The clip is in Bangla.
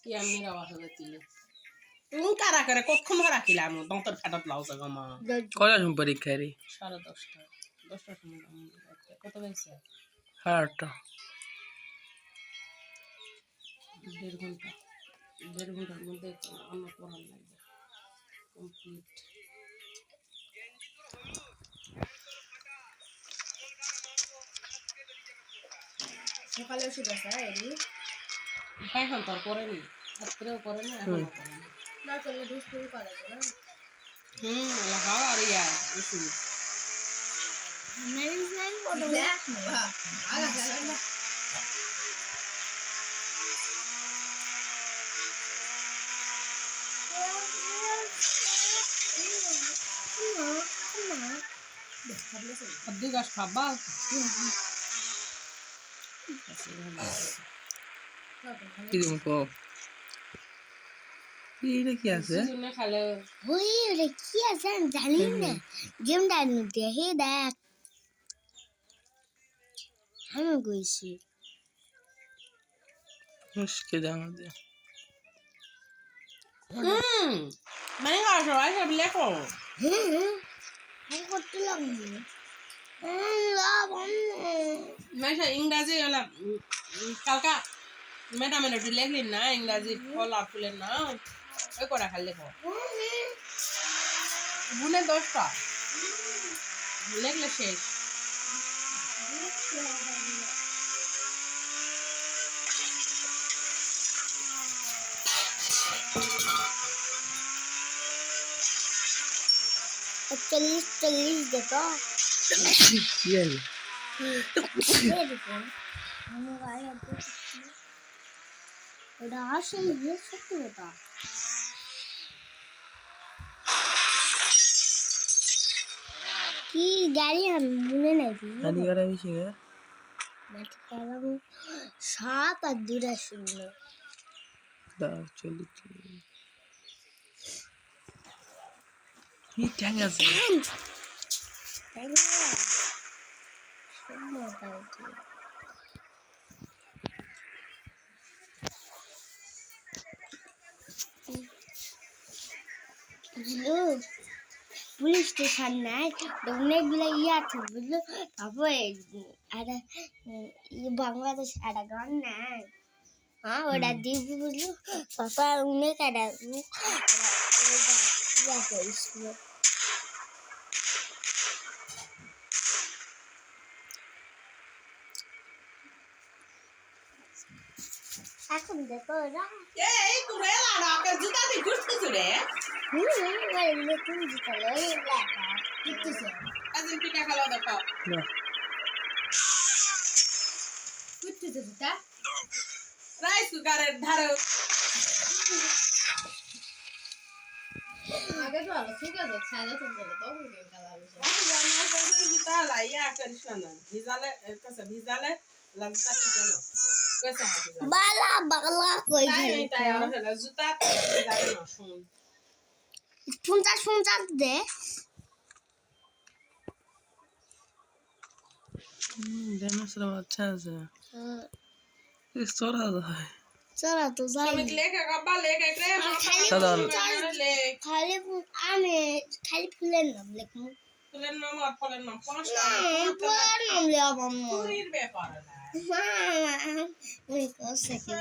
কি আমি আওয়াজ হইতিলে কারা করে কতক্ষণ রাখিলাম দন্তর ফাটা ব্লাউজ গমা কয়টা সময় পরীক্ষা রে 10:30 10টার সময় কত হয়েছে 8টা 1.5 ঘন্টার মধ্যে অন্য পড়ান লাগবে কমপ্লিট সকালে ওষুধ আছে এরি এখন তো করেনি রাত্রেও করে না এখনো করে না না করলে দুষ্টুমি করে না লাগাও আর ইয়া ওষুধ মেডিসিন কোন দেখ না আগা চল না খাদ্য গাছ খাবা কি তুমি কো এইটা কি আছে না খালে ওই ওরে কি আছে আমি জানি না গেম ডাউনলোড দিয়ে হে দেখ আমি কইছি মুশকে জানা দে মানে আর সবাই সব লেখো আমি করতে লাগবে মানে ইংরাজি হলো কালকা ম্যাডামের একটু লেখলেন না ইংরাজি ফল আর ফুলের না ওই করা খাল লেখো গুনে 10টা লেখলে শেষ चल्लीस देखो ये ये सत्य होता कि गाड़ी हम मुने नहीं थी आनी करा भी छे मैं तो कह रहा हूँ सात अधूरा सुनने दा चल ये क्या আছে পুলিশ স্টেশন নাই অনেকগুলো ইয়ে আছে বুঝলো তারপরে একটা বাংলাদেশ একটা গান নাই হ্যাঁ ওটা দিবি বুঝলো তারপর অনেক একটা ইয়ে করেছিল এখন দেখো ওরা এই তুই এলা না জুতা দি ঘুরছিস রে তুমি জিতালে জিতছে আজ পিঠা খাওয়া দেখো না জিতছে জুতা রাইস কুকারের ধারে আগে তো আলো ঠিক আছে ছাড়া তো বলে তো গেম খেলা হবে আমার কাছে জুতা লাইয়া করিস না ভিজালে কাছে ভিজালে লাগতা কি জানো কইছে হাতে বালা বালা কই তাই তাই আর হলো জুতা ভিজালে না শুন শুনতা দে জানাসরা अच्छा আছে इस चोरा है চলা তো যাই সমিত লেখা কাবা লেখা রে খালি আমি খালি ফুলের নাম লেখমু ফুলের নাম আর ফলের নাম পাঁচটা ফুলের নাম লেখা পুরীর ব্যাপার না ওই কোসে কি